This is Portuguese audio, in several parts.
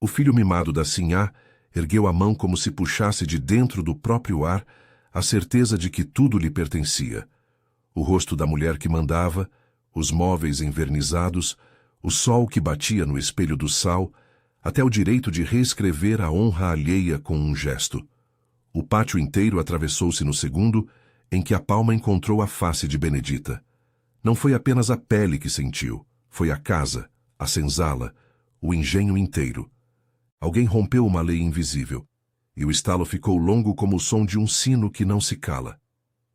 O filho mimado da Sinhá ergueu a mão como se puxasse de dentro do próprio ar a certeza de que tudo lhe pertencia. O rosto da mulher que mandava, os móveis envernizados, o sol que batia no espelho do sal, até o direito de reescrever a honra alheia com um gesto. O pátio inteiro atravessou-se no segundo em que a palma encontrou a face de Benedita. Não foi apenas a pele que sentiu, foi a casa, a senzala, o engenho inteiro. Alguém rompeu uma lei invisível, e o estalo ficou longo como o som de um sino que não se cala.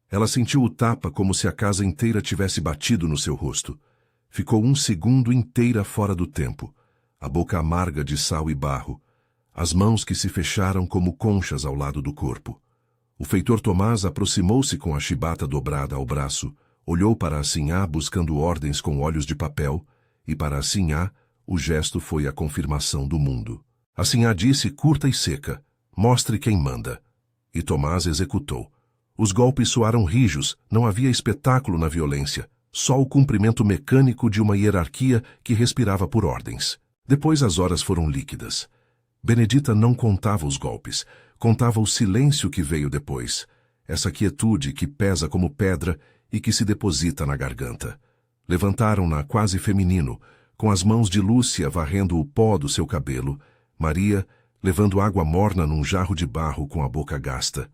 Ela sentiu o tapa como se a casa inteira tivesse batido no seu rosto. Ficou um segundo inteira fora do tempo, a boca amarga de sal e barro, as mãos que se fecharam como conchas ao lado do corpo. O feitor Tomás aproximou-se com a chibata dobrada ao braço, olhou para a Sinhá buscando ordens com olhos de papel, e para a Sinhá o gesto foi a confirmação do mundo. A Sinhá disse curta e seca, mostre quem manda. E Tomás executou. Os golpes soaram rijos, não havia espetáculo na violência, só o cumprimento mecânico de uma hierarquia que respirava por ordens. Depois as horas foram líquidas. Benedita não contava os golpes, contava o silêncio que veio depois, essa quietude que pesa como pedra e que se deposita na garganta. Levantaram-na quase feminino, com as mãos de Lúcia varrendo o pó do seu cabelo, Maria levando água morna num jarro de barro com a boca gasta.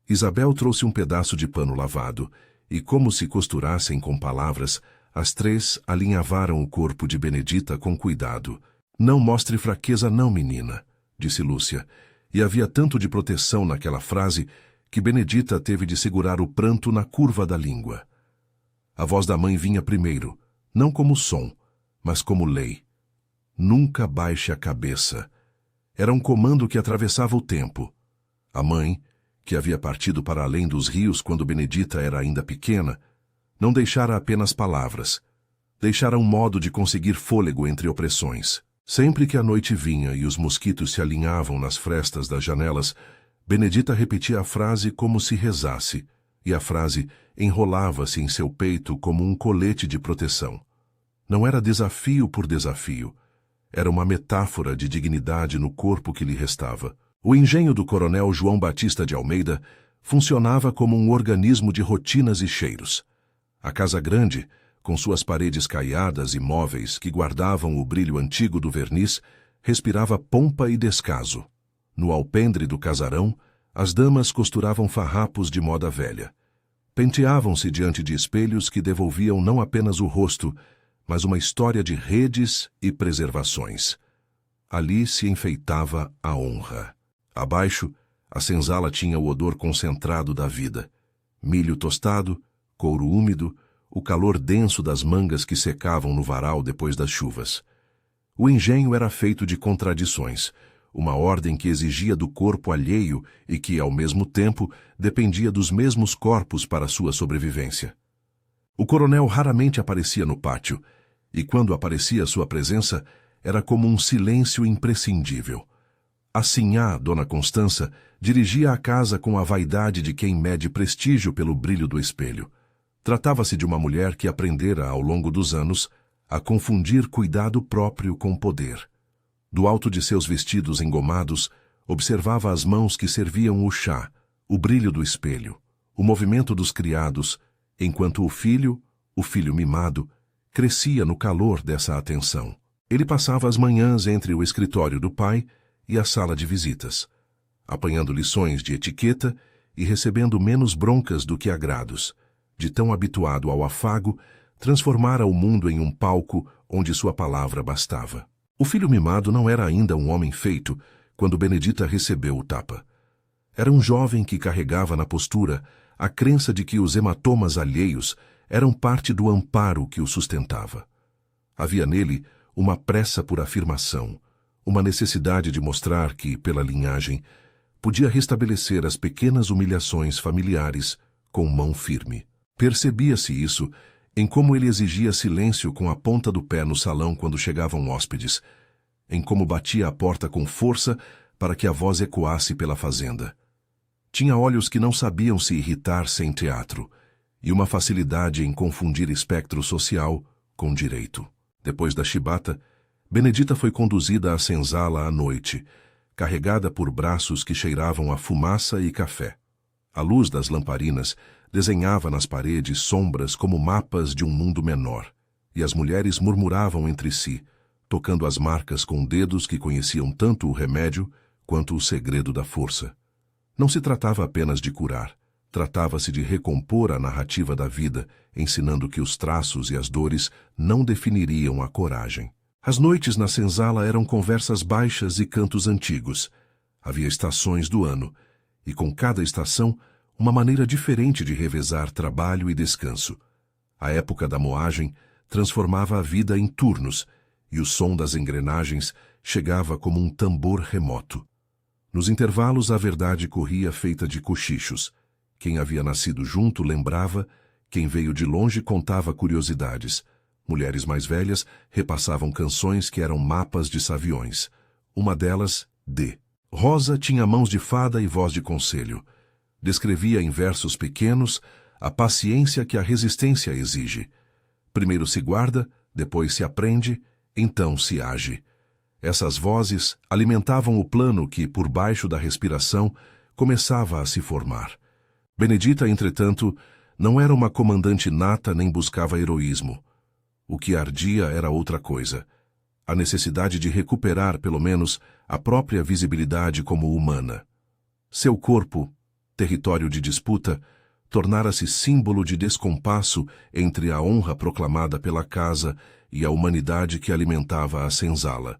Isabel trouxe um pedaço de pano lavado, e como se costurassem com palavras, as três alinhavaram o corpo de Benedita com cuidado. Não mostre fraqueza não, menina, disse Lúcia, e havia tanto de proteção naquela frase que Benedita teve de segurar o pranto na curva da língua. A voz da mãe vinha primeiro, não como som, mas como lei. Nunca baixe a cabeça. Era um comando que atravessava o tempo. A mãe, que havia partido para além dos rios quando Benedita era ainda pequena, não deixara apenas palavras. Deixara um modo de conseguir fôlego entre opressões. Sempre que a noite vinha e os mosquitos se alinhavam nas frestas das janelas, Benedita repetia a frase como se rezasse, e a frase enrolava-se em seu peito como um colete de proteção. Não era desafio por desafio. Era uma metáfora de dignidade no corpo que lhe restava. O engenho do coronel João Batista de Almeida funcionava como um organismo de rotinas e cheiros. A casa grande, com suas paredes caiadas e móveis que guardavam o brilho antigo do verniz, respirava pompa e descaso. No alpendre do casarão, as damas costuravam farrapos de moda velha. Penteavam-se diante de espelhos que devolviam não apenas o rosto, mas uma história de redes e preservações. Ali se enfeitava a honra. Abaixo, a senzala tinha o odor concentrado da vida. Milho tostado, couro úmido, o calor denso das mangas que secavam no varal depois das chuvas. O engenho era feito de contradições, uma ordem que exigia do corpo alheio e que, ao mesmo tempo, dependia dos mesmos corpos para sua sobrevivência. O coronel raramente aparecia no pátio, e quando aparecia sua presença, era como um silêncio imprescindível. A Sinhá, Dona Constança, dirigia a casa com a vaidade de quem mede prestígio pelo brilho do espelho. Tratava-se de uma mulher que aprendera, ao longo dos anos, a confundir cuidado próprio com poder. Do alto de seus vestidos engomados, observava as mãos que serviam o chá, o brilho do espelho, o movimento dos criados, enquanto o filho mimado, crescia no calor dessa atenção. Ele passava as manhãs entre o escritório do pai e a sala de visitas, apanhando lições de etiqueta e recebendo menos broncas do que agrados. De tão habituado ao afago, transformara o mundo em um palco onde sua palavra bastava. O filho mimado não era ainda um homem feito quando Benedita recebeu o tapa. Era um jovem que carregava na postura a crença de que os hematomas alheios eram parte do amparo que o sustentava. Havia nele uma pressa por afirmação, uma necessidade de mostrar que, pela linhagem, podia restabelecer as pequenas humilhações familiares com mão firme. Percebia-se isso em como ele exigia silêncio com a ponta do pé no salão quando chegavam hóspedes, em como batia a porta com força para que a voz ecoasse pela fazenda. Tinha olhos que não sabiam se irritar sem teatro, e uma facilidade em confundir espectro social com direito. Depois da chibata, Benedita foi conduzida à senzala à noite, carregada por braços que cheiravam a fumaça e café. A luz das lamparinas desenhava nas paredes sombras como mapas de um mundo menor, e as mulheres murmuravam entre si, tocando as marcas com dedos que conheciam tanto o remédio quanto o segredo da força. Não se tratava apenas de curar, tratava-se de recompor a narrativa da vida, ensinando que os traços e as dores não definiriam a coragem. As noites na senzala eram conversas baixas e cantos antigos. Havia estações do ano, e com cada estação, uma maneira diferente de revezar trabalho e descanso. A época da moagem transformava a vida em turnos, e o som das engrenagens chegava como um tambor remoto. Nos intervalos, a verdade corria feita de cochichos. Quem havia nascido junto lembrava, quem veio de longe contava curiosidades. Mulheres mais velhas repassavam canções que eram mapas de saviões. Uma delas, D. Rosa tinha mãos de fada e voz de conselho. Descrevia em versos pequenos a paciência que a resistência exige. Primeiro se guarda, depois se aprende, então se age. Essas vozes alimentavam o plano que, por baixo da respiração, começava a se formar. Benedita, entretanto, não era uma comandante nata nem buscava heroísmo. O que ardia era outra coisa. A necessidade de recuperar, pelo menos, a própria visibilidade como humana. Seu corpo, território de disputa, tornara-se símbolo de descompasso entre a honra proclamada pela casa e a humanidade que alimentava a senzala.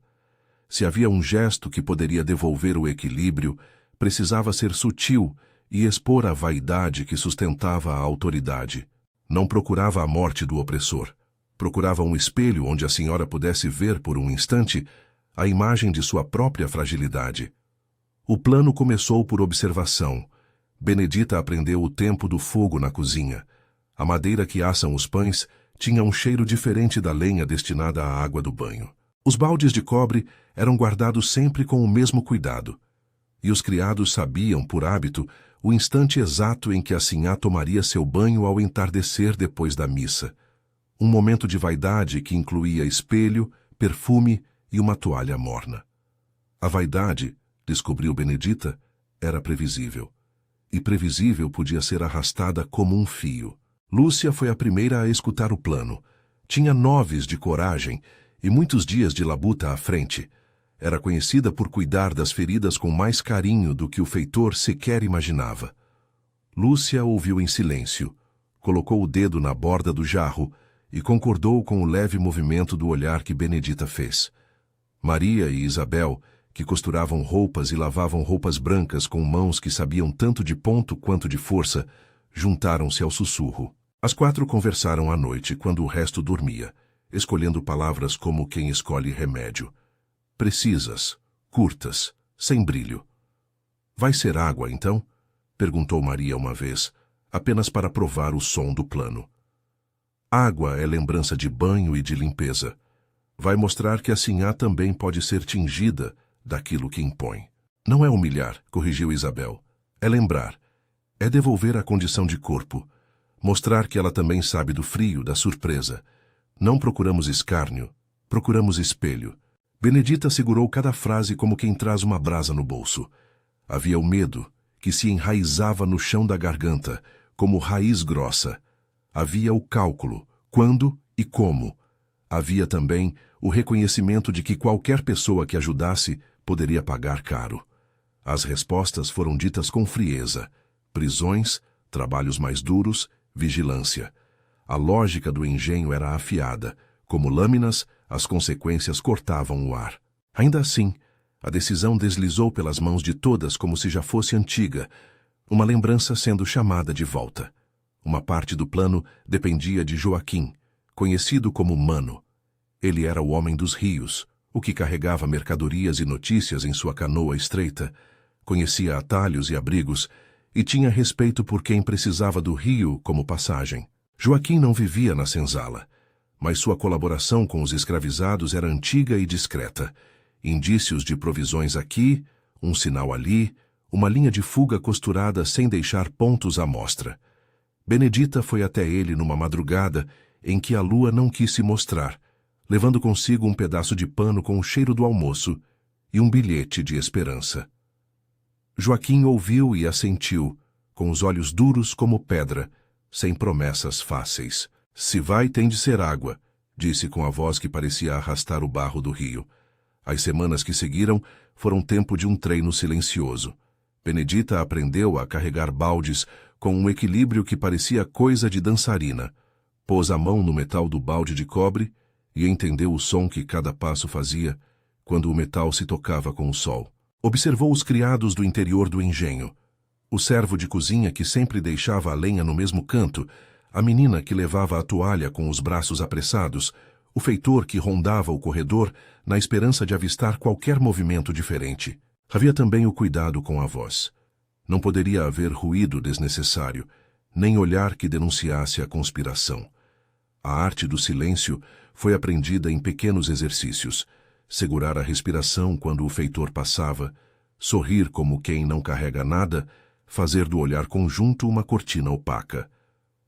Se havia um gesto que poderia devolver o equilíbrio, precisava ser sutil e expor a vaidade que sustentava a autoridade. Não procurava a morte do opressor. Procurava um espelho onde a senhora pudesse ver por um instante a imagem de sua própria fragilidade. O plano começou por observação. Benedita aprendeu o tempo do fogo na cozinha. A madeira que assam os pães tinha um cheiro diferente da lenha destinada à água do banho. Os baldes de cobre eram guardados sempre com o mesmo cuidado. E os criados sabiam, por hábito, o instante exato em que a sinhá tomaria seu banho ao entardecer depois da missa. Um momento de vaidade que incluía espelho, perfume e uma toalha morna. A vaidade, descobriu Benedita, era previsível. E previsível podia ser arrastada como um fio. Lúcia foi a primeira a escutar o plano. Tinha noves de coragem e muitos dias de labuta à frente. Era conhecida por cuidar das feridas com mais carinho do que o feitor sequer imaginava. Lúcia ouviu em silêncio, colocou o dedo na borda do jarro e concordou com o leve movimento do olhar que Benedita fez. Maria e Isabel, que costuravam roupas e lavavam roupas brancas com mãos que sabiam tanto de ponto quanto de força, juntaram-se ao sussurro. As 4 conversaram à noite, quando o resto dormia, escolhendo palavras como quem escolhe remédio. Precisas, curtas, sem brilho. Vai ser água, então? Perguntou Maria uma vez, apenas para provar o som do plano. Água é lembrança de banho e de limpeza. Vai mostrar que a sinhá também pode ser tingida daquilo que impõe. Não é humilhar, corrigiu Isabel. É lembrar. É devolver a condição de corpo. Mostrar que ela também sabe do frio, da surpresa. Não procuramos escárnio, procuramos espelho. Benedita segurou cada frase como quem traz uma brasa no bolso. Havia o medo, que se enraizava no chão da garganta, como raiz grossa. Havia o cálculo, quando e como. Havia também o reconhecimento de que qualquer pessoa que ajudasse poderia pagar caro. As respostas foram ditas com frieza. Prisões, trabalhos mais duros, vigilância. A lógica do engenho era afiada. Como lâminas, as consequências cortavam o ar. Ainda assim, a decisão deslizou pelas mãos de todas como se já fosse antiga, uma lembrança sendo chamada de volta. Uma parte do plano dependia de Joaquim, conhecido como Mano. Ele era o homem dos rios, o que carregava mercadorias e notícias em sua canoa estreita, conhecia atalhos e abrigos e tinha respeito por quem precisava do rio como passagem. Joaquim não vivia na senzala, mas sua colaboração com os escravizados era antiga e discreta. Indícios de provisões aqui, um sinal ali, uma linha de fuga costurada sem deixar pontos à mostra. Benedita foi até ele numa madrugada em que a lua não quis se mostrar. levando consigo um pedaço de pano com o cheiro do almoço e um bilhete de esperança. Joaquim ouviu e assentiu, com os olhos duros como pedra, sem promessas fáceis. Se vai, tem de ser água, disse com a voz que parecia arrastar o barro do rio. As semanas que seguiram foram tempo de um treino silencioso. Benedita aprendeu a carregar baldes com um equilíbrio que parecia coisa de dançarina. Pôs a mão no metal do balde de cobre e entendeu o som que cada passo fazia quando o metal se tocava com o sol. Observou os criados do interior do engenho. O servo de cozinha que sempre deixava a lenha no mesmo canto, a menina que levava a toalha com os braços apressados, o feitor que rondava o corredor na esperança de avistar qualquer movimento diferente. Havia também o cuidado com a voz. Não poderia haver ruído desnecessário, nem olhar que denunciasse a conspiração. A arte do silêncio foi aprendida em pequenos exercícios. Segurar a respiração quando o feitor passava, sorrir como quem não carrega nada, fazer do olhar conjunto uma cortina opaca.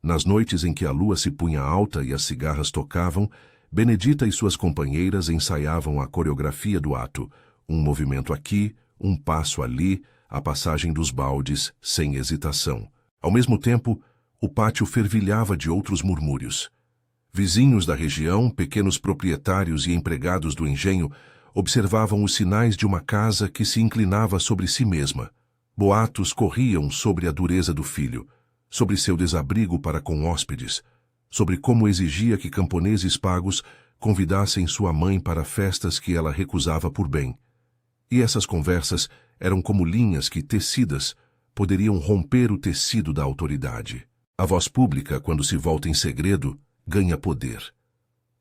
Nas noites em que a lua se punha alta e as cigarras tocavam, Benedita e suas companheiras ensaiavam a coreografia do ato, um movimento aqui, um passo ali, a passagem dos baldes, sem hesitação. Ao mesmo tempo, o pátio fervilhava de outros murmúrios. Vizinhos da região, pequenos proprietários e empregados do engenho, observavam os sinais de uma casa que se inclinava sobre si mesma. Boatos corriam sobre a dureza do filho, sobre seu desabrigo para com hóspedes, sobre como exigia que camponeses pagos convidassem sua mãe para festas que ela recusava por bem. E essas conversas eram como linhas que, tecidas, poderiam romper o tecido da autoridade. A voz pública, quando se volta em segredo, ganha poder.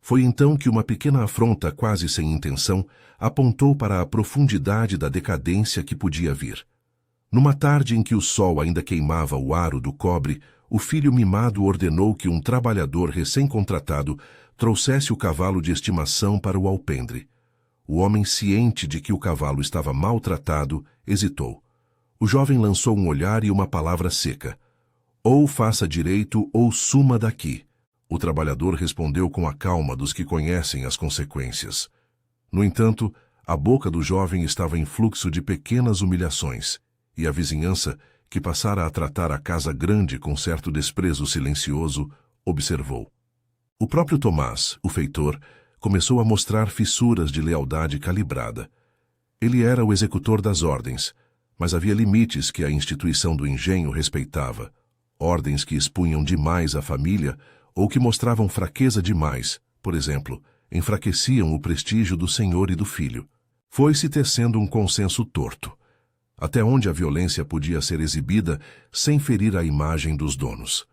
Foi então que uma pequena afronta, quase sem intenção, apontou para a profundidade da decadência que podia vir. Numa tarde em que o sol ainda queimava o aro do cobre, o filho mimado ordenou que um trabalhador recém-contratado trouxesse o cavalo de estimação para o alpendre. O homem, ciente de que o cavalo estava maltratado, hesitou. O jovem lançou um olhar e uma palavra seca. Ou faça direito ou suma daqui. O trabalhador respondeu com a calma dos que conhecem as consequências. No entanto, a boca do jovem estava em fluxo de pequenas humilhações, e a vizinhança, que passara a tratar a casa grande com certo desprezo silencioso, observou. O próprio Tomás, o feitor, começou a mostrar fissuras de lealdade calibrada. Ele era o executor das ordens, mas havia limites que a instituição do engenho respeitava, ordens que expunham demais a família ou que mostravam fraqueza demais, por exemplo, enfraqueciam o prestígio do senhor e do filho. Foi-se tecendo um consenso torto, até onde a violência podia ser exibida sem ferir a imagem dos donos.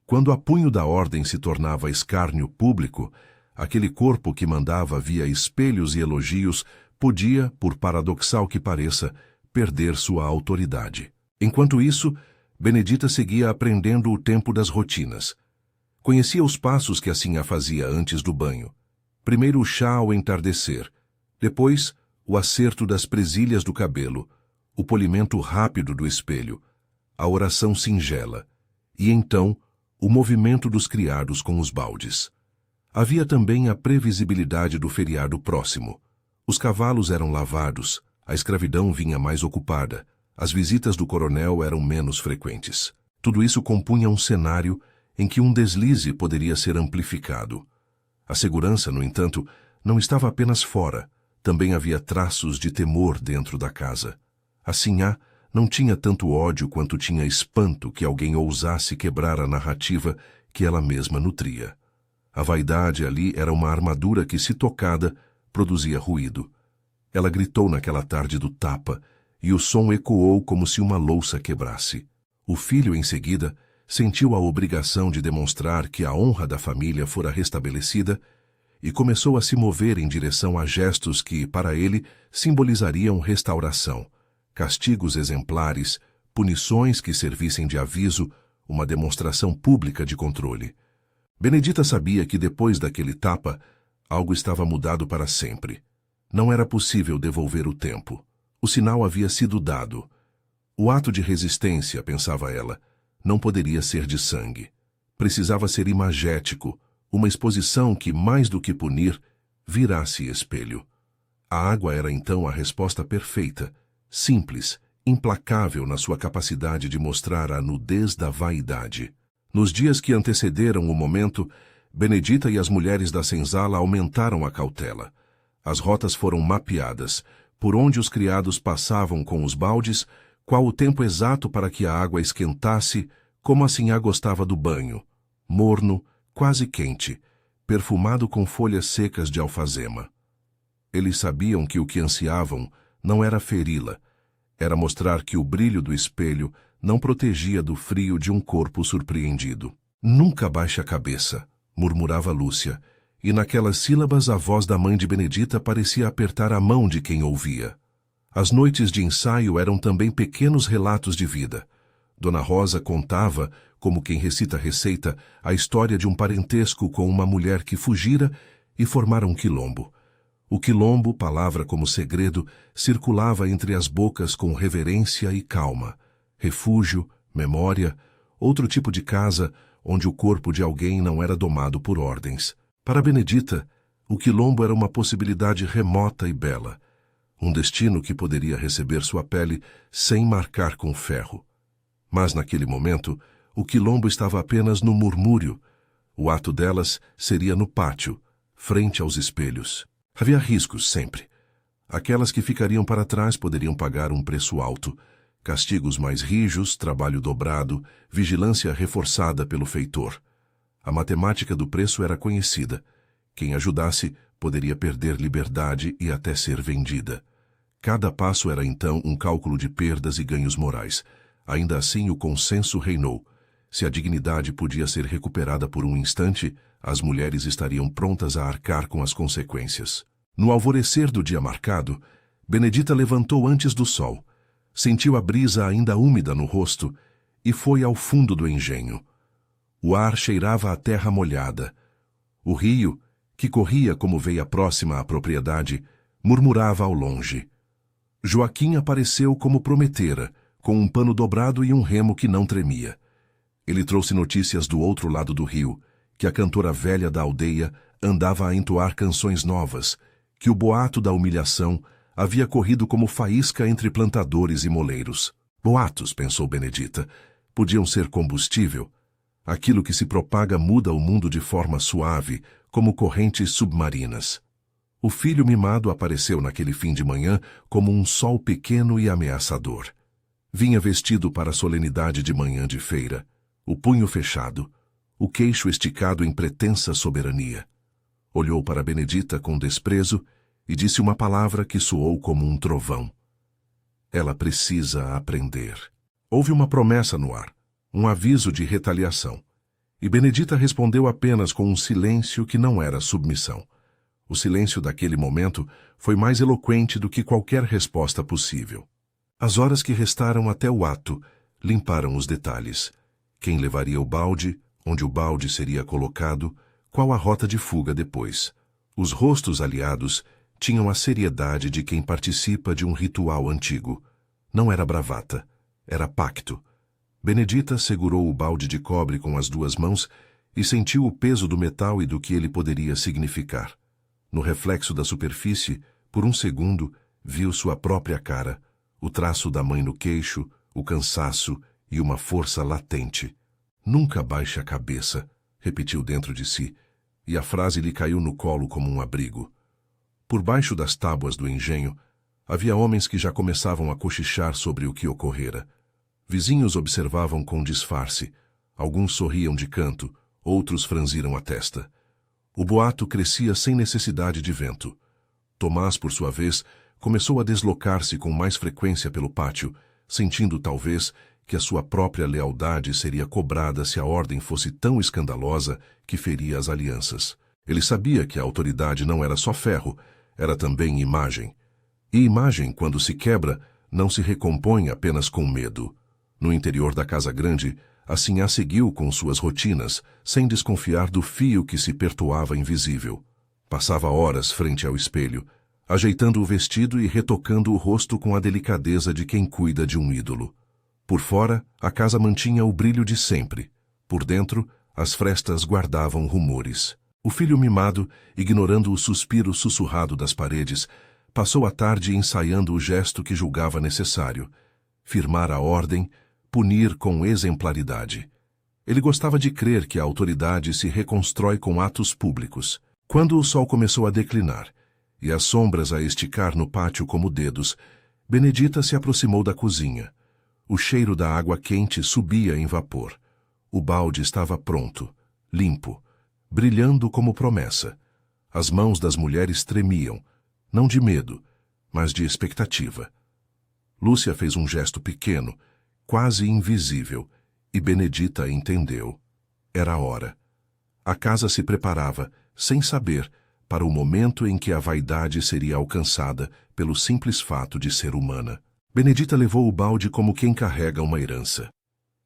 Quando a punho da ordem se tornava escárnio público, aquele corpo que mandava via espelhos e elogios podia, por paradoxal que pareça, perder sua autoridade. Enquanto isso, Benedita seguia aprendendo o tempo das rotinas. Conhecia os passos que a sinhá fazia antes do banho. Primeiro o chá ao entardecer, depois o acerto das presilhas do cabelo, o polimento rápido do espelho, a oração singela, e então o movimento dos criados com os baldes. Havia também a previsibilidade do feriado próximo. Os cavalos eram lavados, a escravidão vinha mais ocupada, as visitas do coronel eram menos frequentes. Tudo isso compunha um cenário em que um deslize poderia ser amplificado. A segurança, no entanto, não estava apenas fora, também havia traços de temor dentro da casa. A sinhá não tinha tanto ódio quanto tinha espanto que alguém ousasse quebrar a narrativa que ela mesma nutria. A vaidade ali era uma armadura que, se tocada, produzia ruído. Ela gritou naquela tarde do tapa, e o som ecoou como se uma louça quebrasse. O filho, em seguida, sentiu a obrigação de demonstrar que a honra da família fora restabelecida e começou a se mover em direção a gestos que, para ele, simbolizariam restauração, castigos exemplares, punições que servissem de aviso, uma demonstração pública de controle. Benedita sabia que depois daquele tapa, algo estava mudado para sempre. Não era possível devolver o tempo. O sinal havia sido dado. O ato de resistência, pensava ela, não poderia ser de sangue. Precisava ser imagético, uma exposição que, mais do que punir, virasse espelho. A água era então a resposta perfeita, simples, implacável na sua capacidade de mostrar a nudez da vaidade. Nos dias que antecederam o momento, Benedita e as mulheres da senzala aumentaram a cautela. As rotas foram mapeadas, por onde os criados passavam com os baldes, qual o tempo exato para que a água esquentasse, como a sinhá gostava do banho, morno, quase quente, perfumado com folhas secas de alfazema. Eles sabiam que o que ansiavam não era feri-la, era mostrar que o brilho do espelho não protegia do frio de um corpo surpreendido. Nunca baixe a cabeça, murmurava Lúcia, e naquelas sílabas a voz da mãe de Benedita parecia apertar a mão de quem ouvia. As noites de ensaio eram também pequenos relatos de vida. Dona Rosa contava, como quem recita receita, a história de um parentesco com uma mulher que fugira e formara um quilombo. O quilombo, palavra como segredo, circulava entre as bocas com reverência e calma. Refúgio, memória, outro tipo de casa onde o corpo de alguém não era domado por ordens. Para Benedita, o quilombo era uma possibilidade remota e bela, um destino que poderia receber sua pele sem marcar com ferro. Mas naquele momento, o quilombo estava apenas no murmúrio. O ato delas seria no pátio, frente aos espelhos. Havia riscos sempre. Aquelas que ficariam para trás poderiam pagar um preço alto. Castigos mais rijos, trabalho dobrado, vigilância reforçada pelo feitor. A matemática do preço era conhecida. Quem ajudasse poderia perder liberdade e até ser vendida. Cada passo era então um cálculo de perdas e ganhos morais. Ainda assim o consenso reinou. Se a dignidade podia ser recuperada por um instante, as mulheres estariam prontas a arcar com as consequências. No alvorecer do dia marcado, Benedita levantou antes do sol, sentiu a brisa ainda úmida no rosto e foi ao fundo do engenho. O ar cheirava a terra molhada. O rio, que corria como veia próxima à propriedade, murmurava ao longe. Joaquim apareceu como prometera, com um pano dobrado e um remo que não tremia. Ele trouxe notícias do outro lado do rio, que a cantora velha da aldeia andava a entoar canções novas, que o boato da humilhação havia corrido como faísca entre plantadores e moleiros. Boatos, pensou Benedita, podiam ser combustível. Aquilo que se propaga muda o mundo de forma suave, como correntes submarinas. O filho mimado apareceu naquele fim de manhã como um sol pequeno e ameaçador. Vinha vestido para a solenidade de manhã de feira, o punho fechado, o queixo esticado em pretensa soberania. Olhou para Benedita com desprezo e disse uma palavra que soou como um trovão. Ela precisa aprender. Houve uma promessa no ar, um aviso de retaliação. E Benedita respondeu apenas com um silêncio que não era submissão. O silêncio daquele momento foi mais eloquente do que qualquer resposta possível. As horas que restaram até o ato limparam os detalhes. Quem levaria o balde, onde o balde seria colocado, qual a rota de fuga depois. Os rostos aliados tinham a seriedade de quem participa de um ritual antigo. Não era bravata, era pacto. Benedita segurou o balde de cobre com as duas mãos e sentiu o peso do metal e do que ele poderia significar. No reflexo da superfície, por um segundo, viu sua própria cara, o traço da mãe no queixo, o cansaço e uma força latente. Nunca baixe a cabeça, repetiu dentro de si, e a frase lhe caiu no colo como um abrigo. Por baixo das tábuas do engenho, havia homens que já começavam a cochichar sobre o que ocorrera. Vizinhos observavam com disfarce. Alguns sorriam de canto, outros franziram a testa. O boato crescia sem necessidade de vento. Tomás, por sua vez, começou a deslocar-se com mais frequência pelo pátio, sentindo, talvez, que a sua própria lealdade seria cobrada se a ordem fosse tão escandalosa que feria as alianças. Ele sabia que a autoridade não era só ferro, era também imagem. E imagem, quando se quebra, não se recompõe apenas com medo. No interior da casa grande, a sinhá seguiu com suas rotinas, sem desconfiar do fio que se pertoava invisível. Passava horas frente ao espelho, ajeitando o vestido e retocando o rosto com a delicadeza de quem cuida de um ídolo. Por fora, a casa mantinha o brilho de sempre. Por dentro, as frestas guardavam rumores. O filho mimado, ignorando o suspiro sussurrado das paredes, passou a tarde ensaiando o gesto que julgava necessário: firmar a ordem, punir com exemplaridade. Ele gostava de crer que a autoridade se reconstrói com atos públicos. Quando o sol começou a declinar e as sombras a esticar no pátio como dedos, Benedita se aproximou da cozinha. O cheiro da água quente subia em vapor. O balde estava pronto, limpo, brilhando como promessa. As mãos das mulheres tremiam, não de medo, mas de expectativa. Lúcia fez um gesto pequeno, quase invisível, e Benedita entendeu. Era a hora. A casa se preparava, sem saber, para o momento em que a vaidade seria alcançada pelo simples fato de ser humana. Benedita levou o balde como quem carrega uma herança.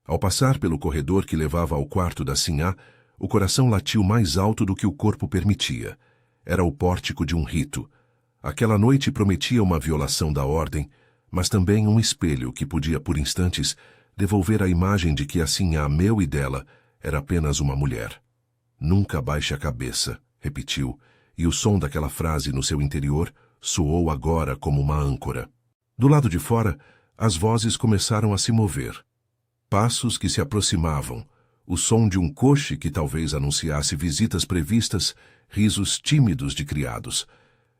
Ao passar pelo corredor que levava ao quarto da Sinhá, o coração latiu mais alto do que o corpo permitia. Era o pórtico de um rito. Aquela noite prometia uma violação da ordem, mas também um espelho que podia, por instantes, devolver a imagem de que a Sinhá, meu e dela, era apenas uma mulher. Nunca baixe a cabeça, repetiu, e o som daquela frase no seu interior soou agora como uma âncora. Do lado de fora, as vozes começaram a se mover. Passos que se aproximavam, o som de um coche que talvez anunciasse visitas previstas, risos tímidos de criados.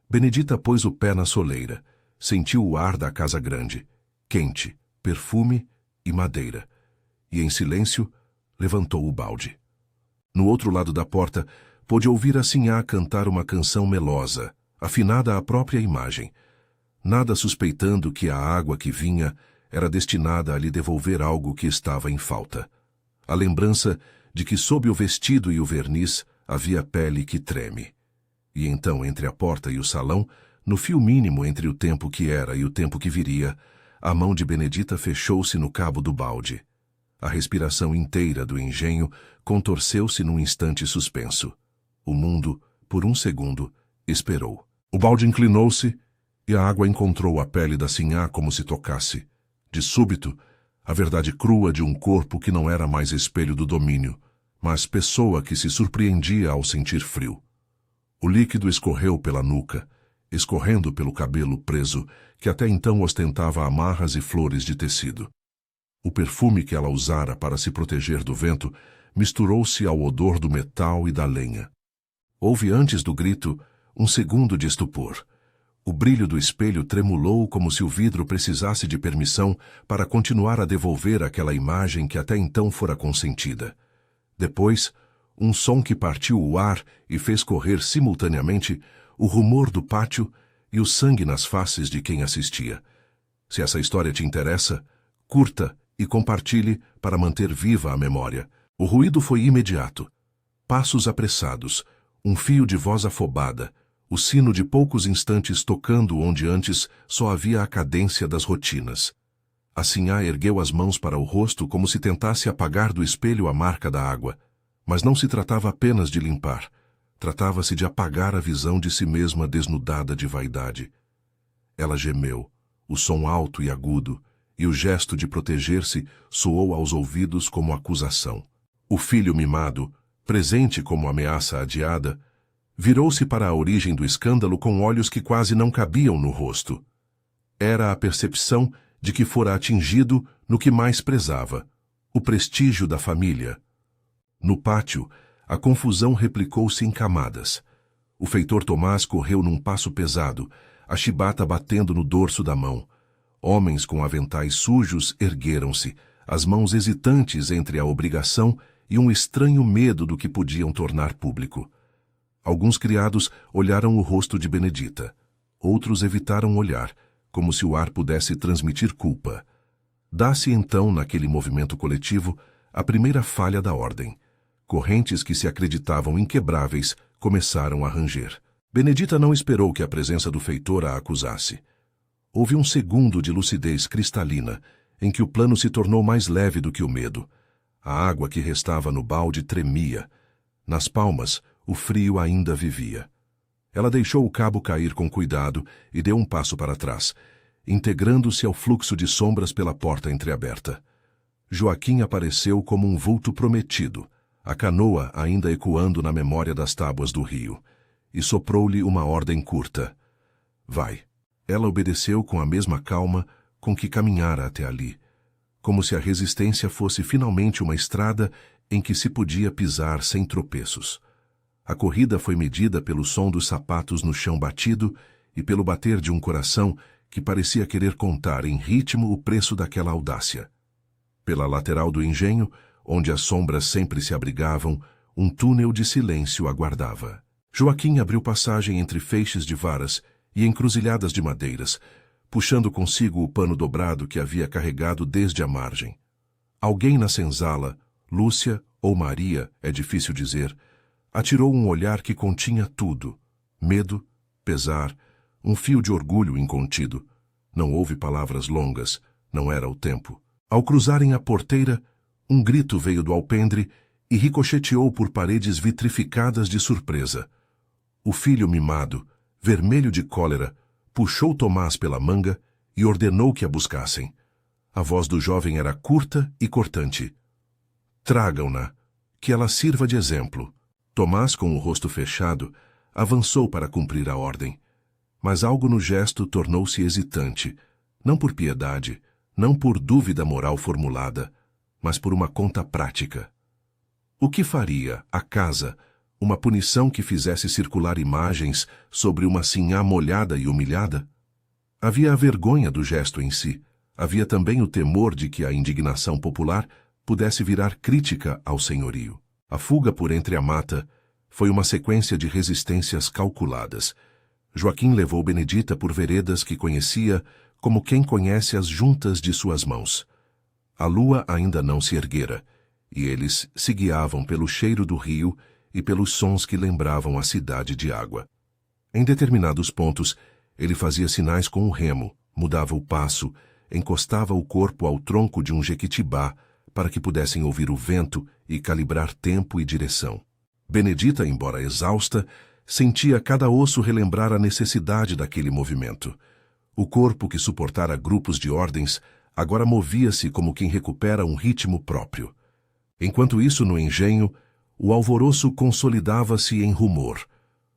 Benedita pôs o pé na soleira, sentiu o ar da casa grande, quente, perfume e madeira, e em silêncio levantou o balde. No outro lado da porta, pôde ouvir a Sinhá cantar uma canção melosa, afinada à própria imagem, nada suspeitando que a água que vinha era destinada a lhe devolver algo que estava em falta. A lembrança de que sob o vestido e o verniz havia pele que treme. E então, entre a porta e o salão, no fio mínimo entre o tempo que era e o tempo que viria, a mão de Benedita fechou-se no cabo do balde. A respiração inteira do engenho contorceu-se num instante suspenso. O mundo, por um segundo, esperou. O balde inclinou-se e a água encontrou a pele da Sinhá como se tocasse. De súbito, a verdade crua de um corpo que não era mais espelho do domínio, mas pessoa que se surpreendia ao sentir frio. O líquido escorreu pela nuca, escorrendo pelo cabelo preso, que até então ostentava amarras e flores de tecido. O perfume que ela usara para se proteger do vento misturou-se ao odor do metal e da lenha. Houve antes do grito um segundo de estupor. O brilho do espelho tremulou como se o vidro precisasse de permissão para continuar a devolver aquela imagem que até então fora consentida. Depois, um som que partiu o ar e fez correr simultaneamente o rumor do pátio e o sangue nas faces de quem assistia. Se essa história te interessa, curta e compartilhe para manter viva a memória. O ruído foi imediato. Passos apressados, um fio de voz afobada, o sino de poucos instantes tocando onde antes só havia a cadência das rotinas. A Sinhá ergueu as mãos para o rosto como se tentasse apagar do espelho a marca da água. Mas não se tratava apenas de limpar. Tratava-se de apagar a visão de si mesma desnudada de vaidade. Ela gemeu, o som alto e agudo, e o gesto de proteger-se soou aos ouvidos como acusação. O filho mimado, presente como ameaça adiada, virou-se para a origem do escândalo com olhos que quase não cabiam no rosto. Era a percepção de que fora atingido no que mais prezava, o prestígio da família. No pátio, a confusão replicou-se em camadas. O feitor Tomás correu num passo pesado, a chibata batendo no dorso da mão. Homens com aventais sujos ergueram-se, as mãos hesitantes entre a obrigação e um estranho medo do que podiam tornar público. Alguns criados olharam o rosto de Benedita. Outros evitaram olhar, como se o ar pudesse transmitir culpa. Dá-se então, naquele movimento coletivo, a primeira falha da ordem. Correntes que se acreditavam inquebráveis começaram a ranger. Benedita não esperou que a presença do feitor a acusasse. Houve um segundo de lucidez cristalina, em que o plano se tornou mais leve do que o medo. A água que restava no balde tremia. Nas palmas, o frio ainda vivia. Ela deixou o cabo cair com cuidado e deu um passo para trás, integrando-se ao fluxo de sombras pela porta entreaberta. Joaquim apareceu como um vulto prometido, a canoa ainda ecoando na memória das tábuas do rio, e soprou-lhe uma ordem curta. Vai. Ela obedeceu com a mesma calma com que caminhara até ali, como se a resistência fosse finalmente uma estrada em que se podia pisar sem tropeços. A corrida foi medida pelo som dos sapatos no chão batido e pelo bater de um coração que parecia querer contar em ritmo o preço daquela audácia. Pela lateral do engenho, onde as sombras sempre se abrigavam, um túnel de silêncio aguardava. Joaquim abriu passagem entre feixes de varas e encruzilhadas de madeiras, puxando consigo o pano dobrado que havia carregado desde a margem. Alguém na senzala, Lúcia ou Maria, é difícil dizer, atirou um olhar que continha tudo: medo, pesar, um fio de orgulho incontido. Não houve palavras longas, não era o tempo. Ao cruzarem a porteira, um grito veio do alpendre e ricocheteou por paredes vitrificadas de surpresa. O filho mimado, vermelho de cólera, puxou Tomás pela manga e ordenou que a buscassem. A voz do jovem era curta e cortante. Tragam-na, que ela sirva de exemplo. Tomás, com o rosto fechado, avançou para cumprir a ordem. Mas algo no gesto tornou-se hesitante, não por piedade, não por dúvida moral formulada, mas por uma conta prática. O que faria, a casa, uma punição que fizesse circular imagens sobre uma sinhá molhada e humilhada? Havia a vergonha do gesto em si, havia também o temor de que a indignação popular pudesse virar crítica ao senhorio. A fuga por entre a mata foi uma sequência de resistências calculadas. Joaquim levou Benedita por veredas que conhecia como quem conhece as juntas de suas mãos. A lua ainda não se erguera, e eles se guiavam pelo cheiro do rio e pelos sons que lembravam a cidade de água. Em determinados pontos, ele fazia sinais com o remo, mudava o passo, encostava o corpo ao tronco de um jequitibá para que pudessem ouvir o vento e calibrar tempo e direção. Benedita, embora exausta, sentia cada osso relembrar a necessidade daquele movimento. O corpo que suportara grupos de ordens agora movia-se como quem recupera um ritmo próprio. Enquanto isso, no engenho, o alvoroço consolidava-se em rumor.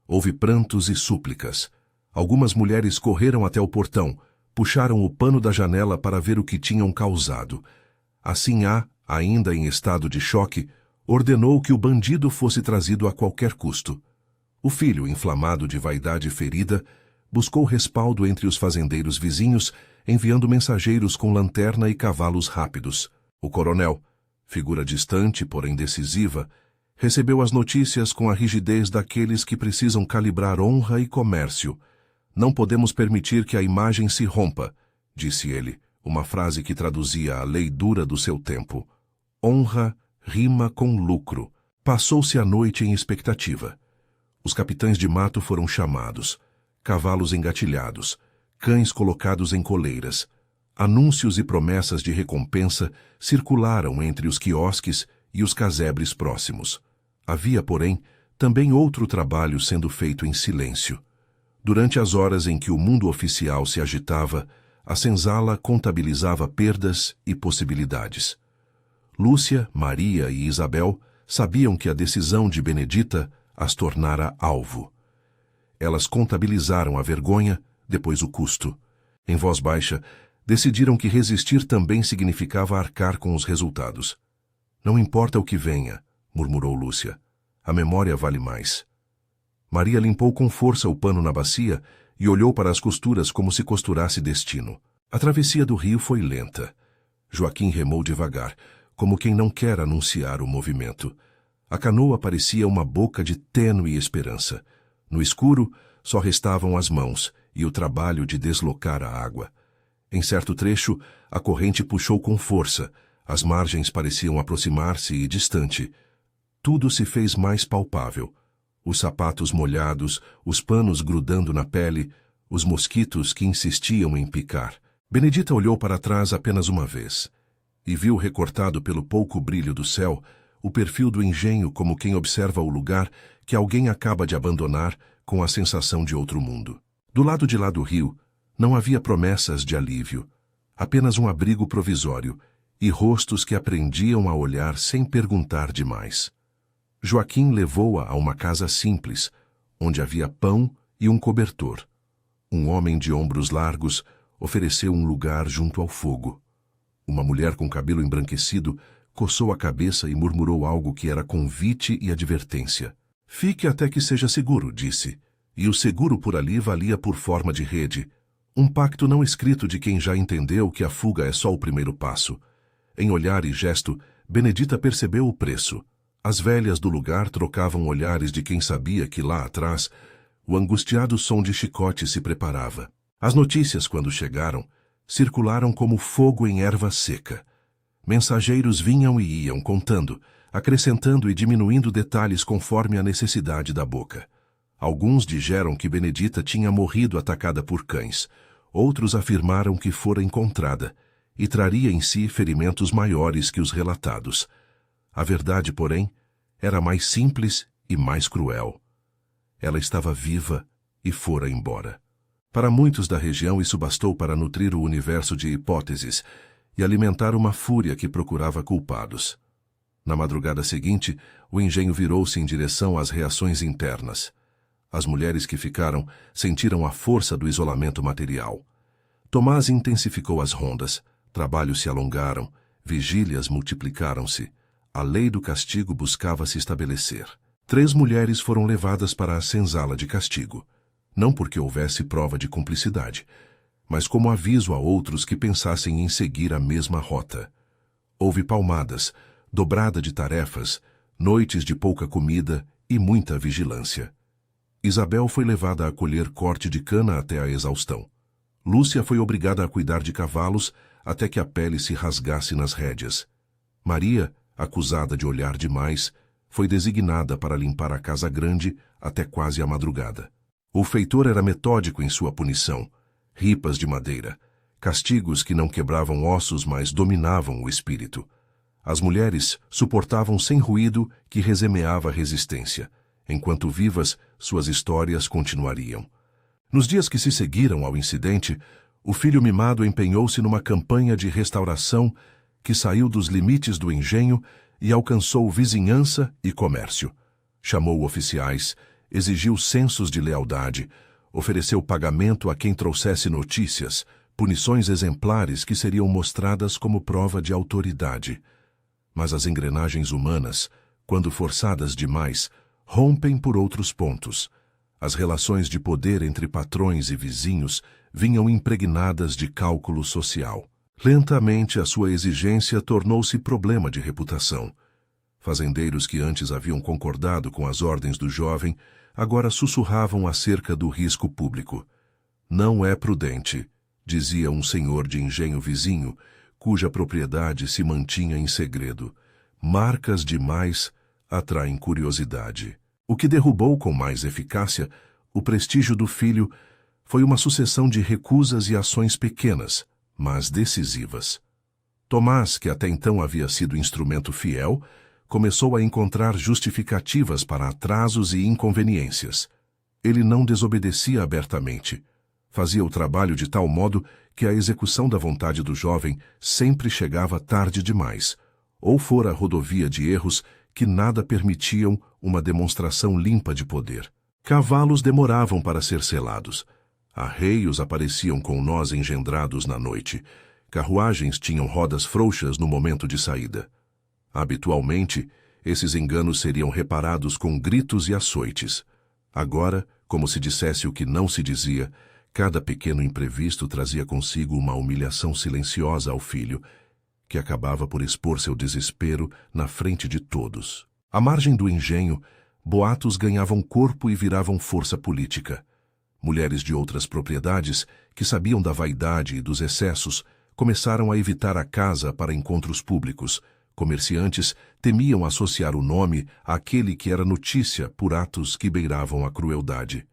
Houve prantos e súplicas. Algumas mulheres correram até o portão, puxaram o pano da janela para ver o que tinham causado. A sinhá, ainda em estado de choque, ordenou que o bandido fosse trazido a qualquer custo. O filho, inflamado de vaidade ferida, buscou respaldo entre os fazendeiros vizinhos, enviando mensageiros com lanterna e cavalos rápidos. O coronel, figura distante, porém decisiva, recebeu as notícias com a rigidez daqueles que precisam calibrar honra e comércio. Não podemos permitir que a imagem se rompa, disse ele, uma frase que traduzia a lei dura do seu tempo. Honra rima com lucro. Passou-se a noite em expectativa. Os capitães de mato foram chamados, cavalos engatilhados, cães colocados em coleiras. Anúncios e promessas de recompensa circularam entre os quiosques e os casebres próximos. Havia, porém, também outro trabalho sendo feito em silêncio. Durante as horas em que o mundo oficial se agitava, a senzala contabilizava perdas e possibilidades. Lúcia, Maria e Isabel sabiam que a decisão de Benedita as tornara alvo. Elas contabilizaram a vergonha, depois o custo. Em voz baixa, decidiram que resistir também significava arcar com os resultados. Não importa o que venha, murmurou Lúcia. A memória vale mais. Maria limpou com força o pano na bacia e olhou para as costuras como se costurasse destino. A travessia do rio foi lenta. Joaquim remou devagar, como quem não quer anunciar o movimento. A canoa parecia uma boca de tênue esperança. No escuro, só restavam as mãos e o trabalho de deslocar a água. Em certo trecho, a corrente puxou com força. As margens pareciam aproximar-se e distante. Tudo se fez mais palpável. Os sapatos molhados, os panos grudando na pele, os mosquitos que insistiam em picar. Benedita olhou para trás apenas uma vez e viu recortado pelo pouco brilho do céu o perfil do engenho como quem observa o lugar que alguém acaba de abandonar com a sensação de outro mundo. Do lado de lá do rio, não havia promessas de alívio, apenas um abrigo provisório e rostos que aprendiam a olhar sem perguntar demais. Joaquim levou-a a uma casa simples, onde havia pão e um cobertor. Um homem de ombros largos ofereceu um lugar junto ao fogo. Uma mulher com cabelo embranquecido coçou a cabeça e murmurou algo que era convite e advertência. Fique até que seja seguro, disse. E o seguro por ali valia por forma de rede, um pacto não escrito de quem já entendeu que a fuga é só o primeiro passo. Em olhar e gesto, Benedita percebeu o preço. As velhas do lugar trocavam olhares de quem sabia que lá atrás o angustiado som de chicote se preparava. As notícias, quando chegaram, circularam como fogo em erva seca. Mensageiros vinham e iam contando, acrescentando e diminuindo detalhes conforme a necessidade da boca. Alguns digeram que Benedita tinha morrido atacada por cães. Outros afirmaram que fora encontrada e traria em si ferimentos maiores que os relatados. A verdade, porém, era mais simples e mais cruel. Ela estava viva e fora embora. Para muitos da região isso bastou para nutrir o universo de hipóteses e alimentar uma fúria que procurava culpados. Na madrugada seguinte, o engenho virou-se em direção às reações internas. As mulheres que ficaram sentiram a força do isolamento material. Tomás intensificou as rondas, trabalhos se alongaram, vigílias multiplicaram-se. A lei do castigo buscava se estabelecer. 3 mulheres foram levadas para a senzala de castigo, não porque houvesse prova de cumplicidade, mas como aviso a outros que pensassem em seguir a mesma rota. Houve palmadas, dobrada de tarefas, noites de pouca comida e muita vigilância. Isabel foi levada a colher corte de cana até a exaustão. Lúcia foi obrigada a cuidar de cavalos até que a pele se rasgasse nas rédeas. Maria, acusada de olhar demais, foi designada para limpar a casa grande até quase a madrugada. O feitor era metódico em sua punição. Ripas de madeira, castigos que não quebravam ossos, mas dominavam o espírito. As mulheres suportavam sem ruído que resemeava a resistência. Enquanto vivas, suas histórias continuariam. Nos dias que se seguiram ao incidente, o filho mimado empenhou-se numa campanha de restauração que saiu dos limites do engenho e alcançou vizinhança e comércio. Chamou oficiais, exigiu censos de lealdade, ofereceu pagamento a quem trouxesse notícias, punições exemplares que seriam mostradas como prova de autoridade. Mas as engrenagens humanas, quando forçadas demais, rompem por outros pontos. As relações de poder entre patrões e vizinhos vinham impregnadas de cálculo social. Lentamente, a sua exigência tornou-se problema de reputação. Fazendeiros que antes haviam concordado com as ordens do jovem, agora sussurravam acerca do risco público. Não é prudente, dizia um senhor de engenho vizinho, cuja propriedade se mantinha em segredo. Marcas demais atraem curiosidade. O que derrubou com mais eficácia o prestígio do filho foi uma sucessão de recusas e ações pequenas, mas decisivas. Tomás, que até então havia sido instrumento fiel, começou a encontrar justificativas para atrasos e inconveniências. Ele não desobedecia abertamente. Fazia o trabalho de tal modo que a execução da vontade do jovem sempre chegava tarde demais, ou fora a rodovia de erros que nada permitiam uma demonstração limpa de poder. Cavalos demoravam para ser selados. Arreios apareciam com nós engendrados na noite. Carruagens tinham rodas frouxas no momento de saída. Habitualmente, esses enganos seriam reparados com gritos e açoites. Agora, como se dissesse o que não se dizia, cada pequeno imprevisto trazia consigo uma humilhação silenciosa ao filho, que acabava por expor seu desespero na frente de todos. À margem do engenho, boatos ganhavam corpo e viravam força política. Mulheres de outras propriedades, que sabiam da vaidade e dos excessos, começaram a evitar a casa para encontros públicos. Comerciantes temiam associar o nome àquele que era notícia por atos que beiravam a crueldade.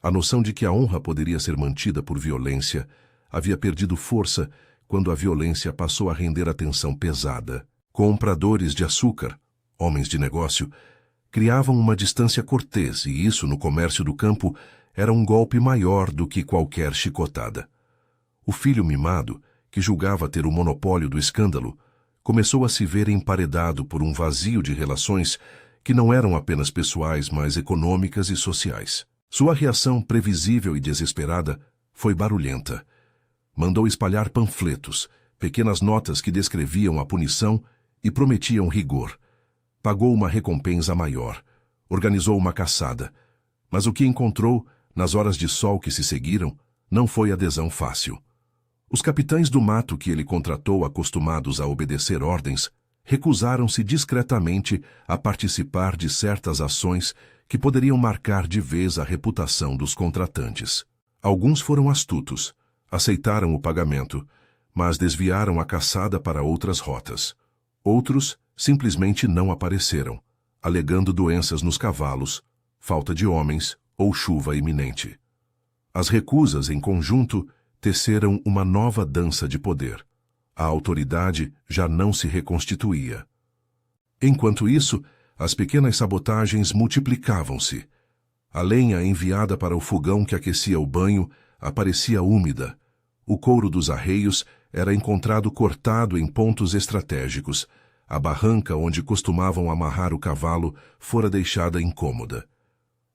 A noção de que a honra poderia ser mantida por violência havia perdido força quando a violência passou a render atenção pesada. Compradores de açúcar, homens de negócio, criavam uma distância cortês e isso, no comércio do campo, era um golpe maior do que qualquer chicotada. O filho mimado, que julgava ter o monopólio do escândalo, começou a se ver emparedado por um vazio de relações que não eram apenas pessoais, mas econômicas e sociais. Sua reação, previsível e desesperada, foi barulhenta. Mandou espalhar panfletos, pequenas notas que descreviam a punição e prometiam rigor. Pagou uma recompensa maior. Organizou uma caçada. Mas o que encontrou, nas horas de sol que se seguiram, não foi adesão fácil. Os capitães do mato que ele contratou, acostumados a obedecer ordens, recusaram-se discretamente a participar de certas ações que poderiam marcar de vez a reputação dos contratantes. Alguns foram astutos, aceitaram o pagamento, mas desviaram a caçada para outras rotas. Outros simplesmente não apareceram, alegando doenças nos cavalos, falta de homens ou chuva iminente. As recusas, em conjunto, teceram uma nova dança de poder. A autoridade já não se reconstituía. Enquanto isso, as pequenas sabotagens multiplicavam-se. A lenha enviada para o fogão que aquecia o banho aparecia úmida. O couro dos arreios era encontrado cortado em pontos estratégicos. A barranca onde costumavam amarrar o cavalo fora deixada incômoda.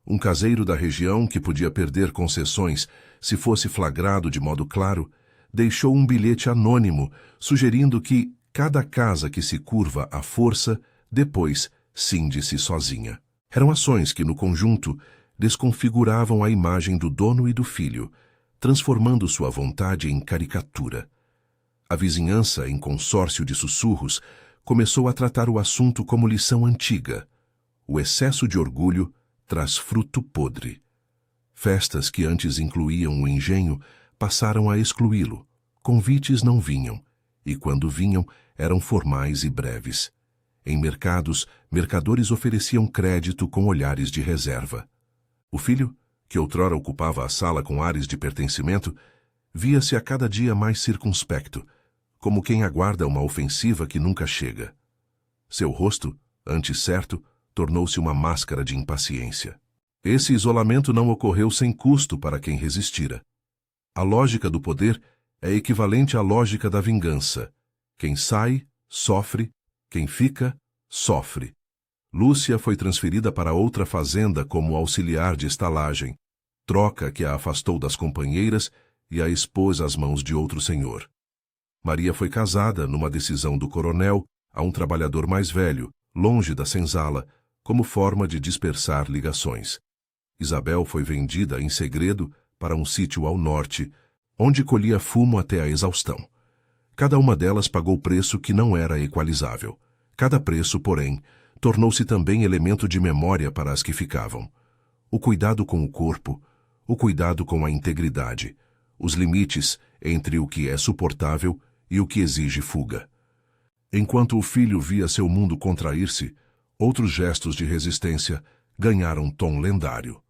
Um caseiro da região, que podia perder concessões se fosse flagrado de modo claro, deixou um bilhete anônimo sugerindo que cada casa que se curva à força, depois cinde-se sozinha. Eram ações que, no conjunto, desconfiguravam a imagem do dono e do filho, transformando sua vontade em caricatura. A vizinhança, em consórcio de sussurros, começou a tratar o assunto como lição antiga. O excesso de orgulho traz fruto podre. Festas que antes incluíam o engenho passaram a excluí-lo. Convites não vinham, e quando vinham, eram formais e breves. Em mercados, mercadores ofereciam crédito com olhares de reserva. O filho, que outrora ocupava a sala com ares de pertencimento, via-se a cada dia mais circunspecto, como quem aguarda uma ofensiva que nunca chega. Seu rosto, antes certo, tornou-se uma máscara de impaciência. Esse isolamento não ocorreu sem custo para quem resistira. A lógica do poder é equivalente à lógica da vingança. Quem sai, sofre. Quem fica, sofre. Lúcia foi transferida para outra fazenda como auxiliar de estalagem, troca que a afastou das companheiras e a expôs às mãos de outro senhor. Maria foi casada, numa decisão do coronel, a um trabalhador mais velho, longe da senzala, como forma de dispersar ligações. Isabel foi vendida em segredo para um sítio ao norte, onde colhia fumo até a exaustão. Cada uma delas pagou preço que não era equalizável. Cada preço, porém, tornou-se também elemento de memória para as que ficavam. O cuidado com o corpo, o cuidado com a integridade, os limites entre o que é suportável e o que exige fuga. Enquanto o filho via seu mundo contrair-se, outros gestos de resistência ganharam tom lendário.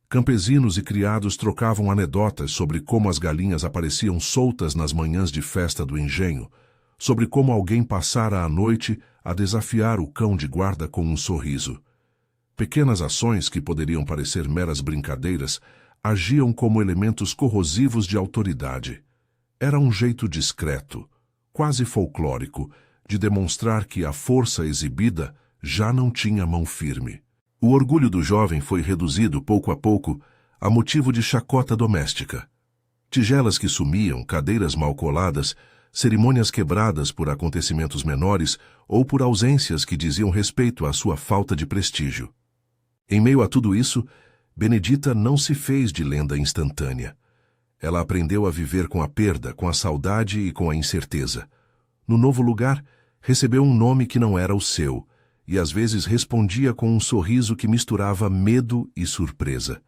Campesinos e criados trocavam anedotas sobre como as galinhas apareciam soltas nas manhãs de festa do engenho, sobre como alguém passara a noite a desafiar o cão de guarda com um sorriso. Pequenas ações que poderiam parecer meras brincadeiras agiam como elementos corrosivos de autoridade. Era um jeito discreto, quase folclórico, de demonstrar que a força exibida já não tinha mão firme. O orgulho do jovem foi reduzido pouco a pouco a motivo de chacota doméstica. Tigelas que sumiam, cadeiras mal coladas, cerimônias quebradas por acontecimentos menores ou por ausências que diziam respeito à sua falta de prestígio. Em meio a tudo isso, Benedita não se fez de lenda instantânea. Ela aprendeu a viver com a perda, com a saudade e com a incerteza. No novo lugar, recebeu um nome que não era o seu, e às vezes respondia com um sorriso que misturava medo e surpresa.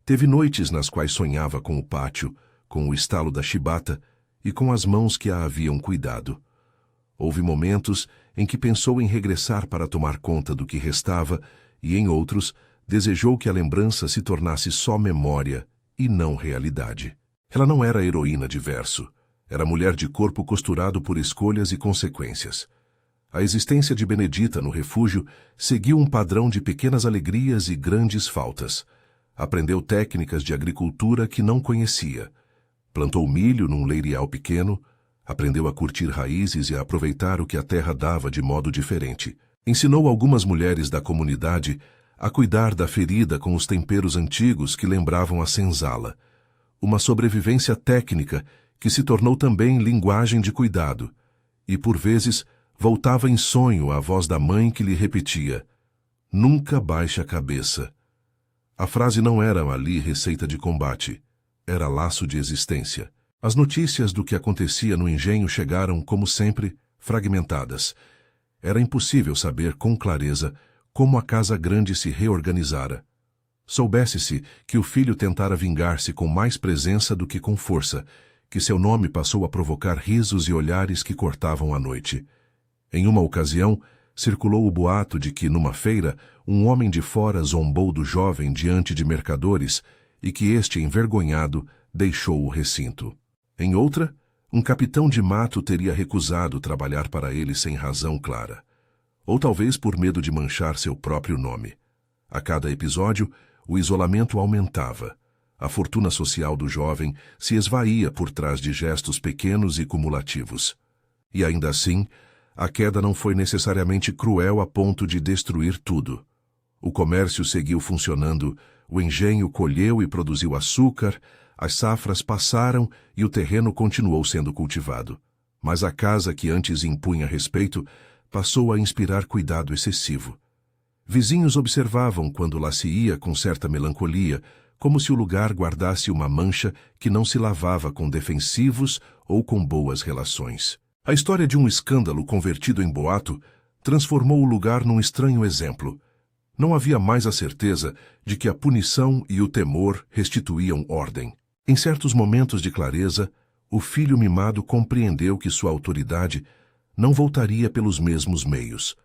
Teve noites nas quais sonhava com o pátio, com o estalo da chibata e com as mãos que a haviam cuidado. Houve momentos em que pensou em regressar para tomar conta do que restava e, em outros, desejou que a lembrança se tornasse só memória e não realidade. Ela não era heroína de verso. Era mulher de corpo costurado por escolhas e consequências. A existência de Benedita no refúgio seguiu um padrão de pequenas alegrias e grandes faltas. Aprendeu técnicas de agricultura que não conhecia. Plantou milho num leirial pequeno, aprendeu a curtir raízes e a aproveitar o que a terra dava de modo diferente. Ensinou algumas mulheres da comunidade a cuidar da ferida com os temperos antigos que lembravam a senzala, uma sobrevivência técnica que se tornou também linguagem de cuidado, e por vezes voltava em sonho à voz da mãe que lhe repetia: "Nunca baixe a cabeça." A frase não era ali receita de combate, era laço de existência. As notícias do que acontecia no engenho chegaram, como sempre, fragmentadas. Era impossível saber com clareza como a casa grande se reorganizara. Soubesse-se que o filho tentara vingar-se com mais presença do que com força, que seu nome passou a provocar risos e olhares que cortavam a noite. Em uma ocasião, circulou o boato de que, numa feira, um homem de fora zombou do jovem diante de mercadores e que este, envergonhado, deixou o recinto. Em outra, um capitão de mato teria recusado trabalhar para ele sem razão clara, ou talvez por medo de manchar seu próprio nome. A cada episódio, o isolamento aumentava. A fortuna social do jovem se esvaía por trás de gestos pequenos e cumulativos. E ainda assim, a queda não foi necessariamente cruel a ponto de destruir tudo. O comércio seguiu funcionando, o engenho colheu e produziu açúcar, as safras passaram e o terreno continuou sendo cultivado. Mas a casa que antes impunha respeito passou a inspirar cuidado excessivo. Vizinhos observavam quando lá se ia com certa melancolia, como se o lugar guardasse uma mancha que não se lavava com defensivos ou com boas relações. A história de um escândalo convertido em boato transformou o lugar num estranho exemplo. Não havia mais a certeza de que a punição e o temor restituíam ordem. Em certos momentos de clareza, o filho mimado compreendeu que sua autoridade não voltaria pelos mesmos meios.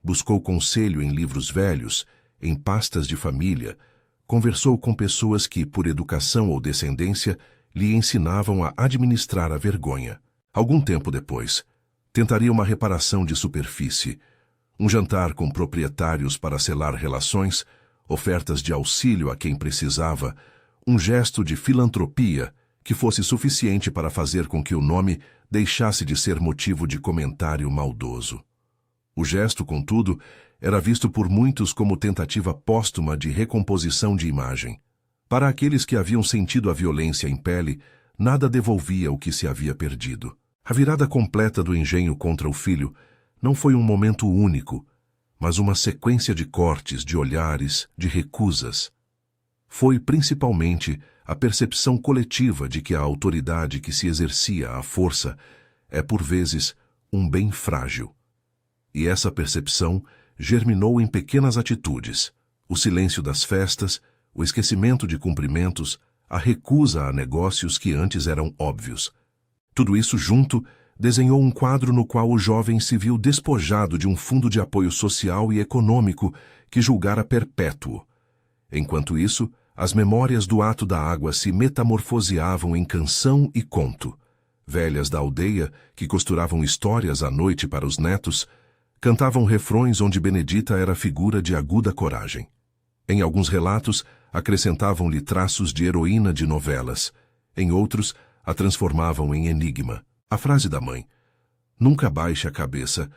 Buscou conselho em livros velhos, em pastas de família, conversou com pessoas que, por educação ou descendência, lhe ensinavam a administrar a vergonha. Algum tempo depois, tentaria uma reparação de superfície, um jantar com proprietários para selar relações, ofertas de auxílio a quem precisava, um gesto de filantropia que fosse suficiente para fazer com que o nome deixasse de ser motivo de comentário maldoso. O gesto, contudo, era visto por muitos como tentativa póstuma de recomposição de imagem. Para aqueles que haviam sentido a violência em pele, nada devolvia o que se havia perdido. A virada completa do engenho contra o filho não foi um momento único, mas uma sequência de cortes, de olhares, de recusas. Foi principalmente a percepção coletiva de que a autoridade que se exercia à força é, por vezes, um bem frágil. E essa percepção germinou em pequenas atitudes: o silêncio das festas, o esquecimento de cumprimentos, a recusa a negócios que antes eram óbvios. Tudo isso junto desenhou um quadro no qual o jovem se viu despojado de um fundo de apoio social e econômico que julgara perpétuo. Enquanto isso, as memórias do ato da água se metamorfoseavam em canção e conto. Velhas da aldeia, que costuravam histórias à noite para os netos, cantavam refrões onde Benedita era figura de aguda coragem. Em alguns relatos, acrescentavam-lhe traços de heroína de novelas. Em outros, a transformavam em enigma. A frase da mãe, "Nunca baixe a cabeça",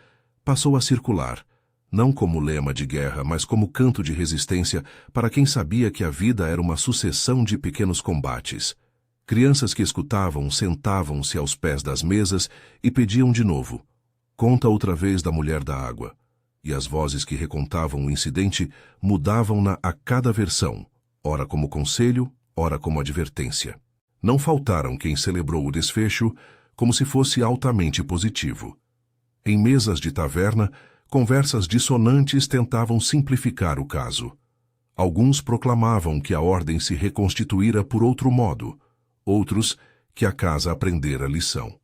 passou a circular, não como lema de guerra, mas como canto de resistência para quem sabia que a vida era uma sucessão de pequenos combates. Crianças que escutavam sentavam-se aos pés das mesas e pediam de novo: "Conta outra vez da mulher da água." E as vozes que recontavam o incidente mudavam-na a cada versão, ora como conselho, ora como advertência. Não faltaram quem celebrou o desfecho como se fosse altamente positivo. Em mesas de taverna, conversas dissonantes tentavam simplificar o caso. Alguns proclamavam que a ordem se reconstituíra por outro modo, outros que a casa aprendera lição.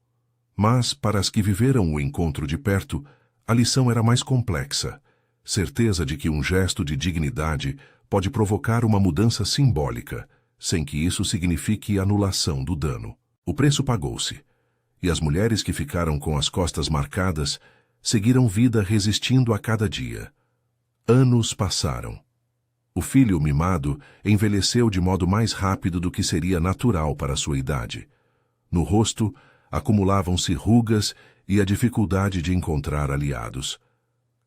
Mas, para as que viveram o encontro de perto, a lição era mais complexa. Certeza de que um gesto de dignidade pode provocar uma mudança simbólica, sem que isso signifique anulação do dano. O preço pagou-se, e as mulheres que ficaram com as costas marcadas seguiram vida resistindo a cada dia. Anos passaram. O filho mimado envelheceu de modo mais rápido do que seria natural para sua idade. No rosto, acumulavam-se rugas e a dificuldade de encontrar aliados.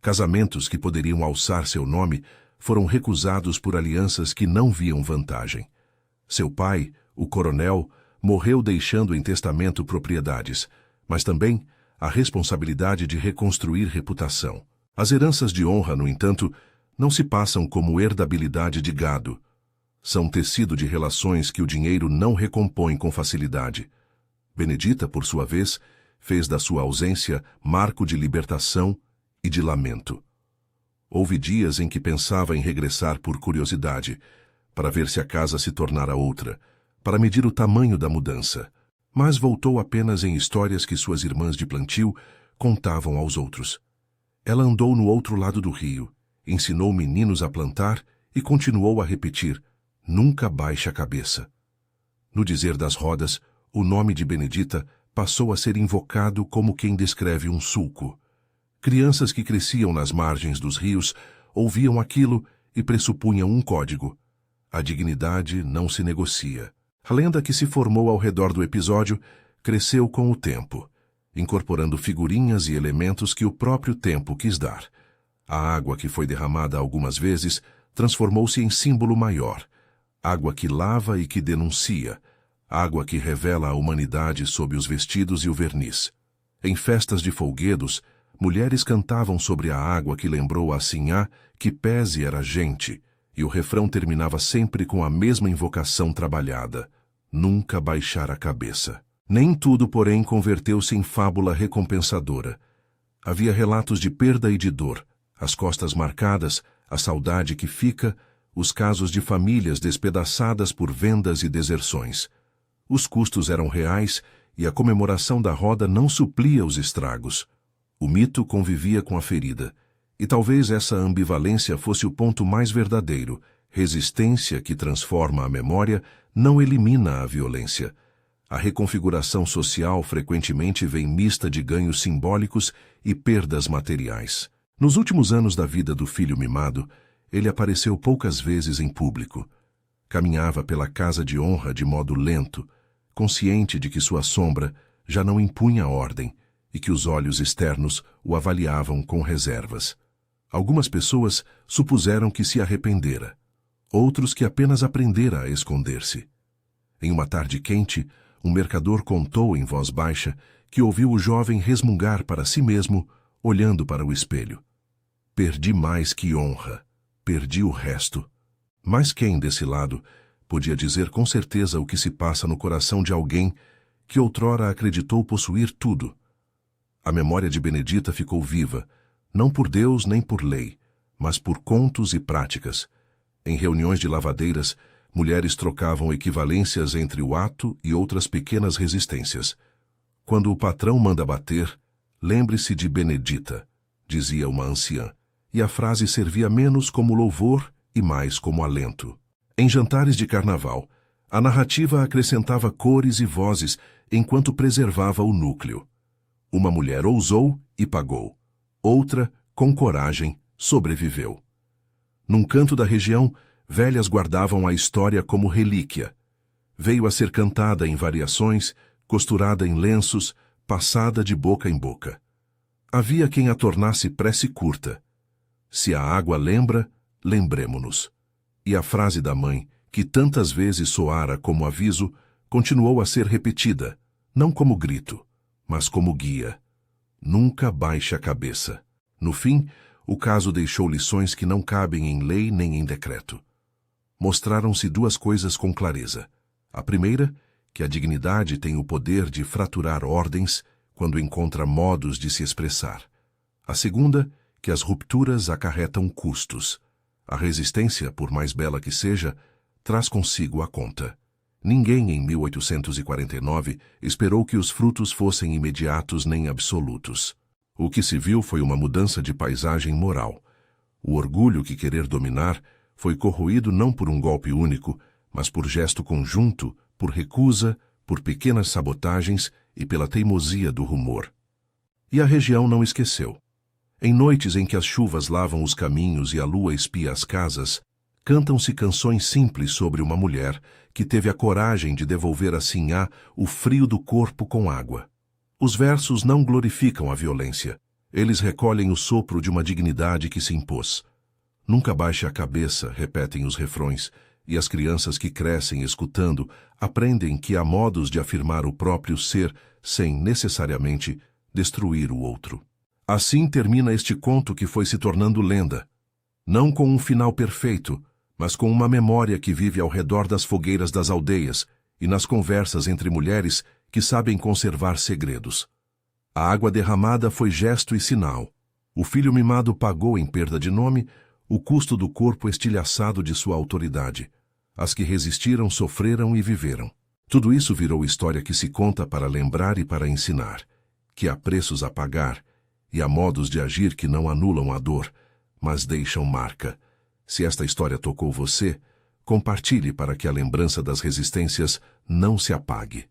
Casamentos que poderiam alçar seu nome foram recusados por alianças que não viam vantagem. Seu pai, o coronel, morreu deixando em testamento propriedades, mas também a responsabilidade de reconstruir reputação. As heranças de honra, no entanto, não se passam como herdabilidade de gado. São tecido de relações que o dinheiro não recompõe com facilidade. Benedita, por sua vez, fez da sua ausência marco de libertação e de lamento. Houve dias em que pensava em regressar por curiosidade, para ver se a casa se tornara outra, para medir o tamanho da mudança, mas voltou apenas em histórias que suas irmãs de plantio contavam aos outros. Ela andou no outro lado do rio, ensinou meninos a plantar e continuou a repetir: nunca baixe a cabeça. No dizer das rodas, o nome de Benedita passou a ser invocado como quem descreve um sulco. Crianças que cresciam nas margens dos rios ouviam aquilo e pressupunham um código: a dignidade não se negocia. A lenda que se formou ao redor do episódio cresceu com o tempo, incorporando figurinhas e elementos que o próprio tempo quis dar. A água que foi derramada algumas vezes transformou-se em símbolo maior, água que lava e que denuncia, água que revela a humanidade sob os vestidos e o verniz. Em festas de folguedos, mulheres cantavam sobre a água que lembrou a Sinhá que pese era gente, e o refrão terminava sempre com a mesma invocação trabalhada: nunca baixar a cabeça. Nem tudo, porém, converteu-se em fábula recompensadora. Havia relatos de perda e de dor, as costas marcadas, a saudade que fica, os casos de famílias despedaçadas por vendas e deserções. Os custos eram reais e a comemoração da roda não suplia os estragos. O mito convivia com a ferida, e talvez essa ambivalência fosse o ponto mais verdadeiro. Resistência que transforma a memória não elimina a violência. A reconfiguração social frequentemente vem mista de ganhos simbólicos e perdas materiais. Nos últimos anos da vida do filho mimado, ele apareceu poucas vezes em público. Caminhava pela casa de honra de modo lento, consciente de que sua sombra já não impunha ordem e que os olhos externos o avaliavam com reservas. Algumas pessoas supuseram que se arrependera, outros que apenas aprendera a esconder-se. Em uma tarde quente, um mercador contou em voz baixa que ouviu o jovem resmungar para si mesmo, olhando para o espelho: perdi mais que honra, perdi o resto. Mas quem, desse lado, podia dizer com certeza o que se passa no coração de alguém que outrora acreditou possuir tudo? A memória de Benedita ficou viva, não por Deus nem por lei, mas por contos e práticas. Em reuniões de lavadeiras, mulheres trocavam equivalências entre o ato e outras pequenas resistências. Quando o patrão manda bater, lembre-se de Benedita, dizia uma anciã, e a frase servia menos como louvor e mais como alento. Em jantares de carnaval, a narrativa acrescentava cores e vozes enquanto preservava o núcleo. Uma mulher ousou e pagou. Outra, com coragem, sobreviveu. Num canto da região, velhas guardavam a história como relíquia. Veio a ser cantada em variações, costurada em lenços, passada de boca em boca. Havia quem a tornasse prece curta: se a água lembra, lembremo-nos. E a frase da mãe, que tantas vezes soara como aviso, continuou a ser repetida, não como grito, mas como guia: nunca baixe a cabeça. No fim, o caso deixou lições que não cabem em lei nem em decreto. Mostraram-se duas coisas com clareza. A primeira, que a dignidade tem o poder de fraturar ordens quando encontra modos de se expressar. A segunda, que as rupturas acarretam custos. A resistência, por mais bela que seja, traz consigo a conta. Ninguém em 1849 esperou que os frutos fossem imediatos nem absolutos. O que se viu foi uma mudança de paisagem moral. O orgulho que querer dominar foi corroído não por um golpe único, mas por gesto conjunto, por recusa, por pequenas sabotagens e pela teimosia do rumor. E a região não esqueceu. Em noites em que as chuvas lavam os caminhos e a lua espia as casas, cantam-se canções simples sobre uma mulher que teve a coragem de devolver a Sinhá o frio do corpo com água. Os versos não glorificam a violência. Eles recolhem o sopro de uma dignidade que se impôs. Nunca baixe a cabeça, repetem os refrões, e as crianças que crescem escutando aprendem que há modos de afirmar o próprio ser sem, necessariamente, destruir o outro. Assim termina este conto que foi se tornando lenda, não com um final perfeito, mas com uma memória que vive ao redor das fogueiras das aldeias e nas conversas entre mulheres que sabem conservar segredos. A água derramada foi gesto e sinal. O filho mimado pagou em perda de nome o custo do corpo estilhaçado de sua autoridade. As que resistiram sofreram e viveram. Tudo isso virou história que se conta para lembrar e para ensinar, que há preços a pagar e há modos de agir que não anulam a dor, mas deixam marca. Se esta história tocou você, compartilhe para que a lembrança das resistências não se apague.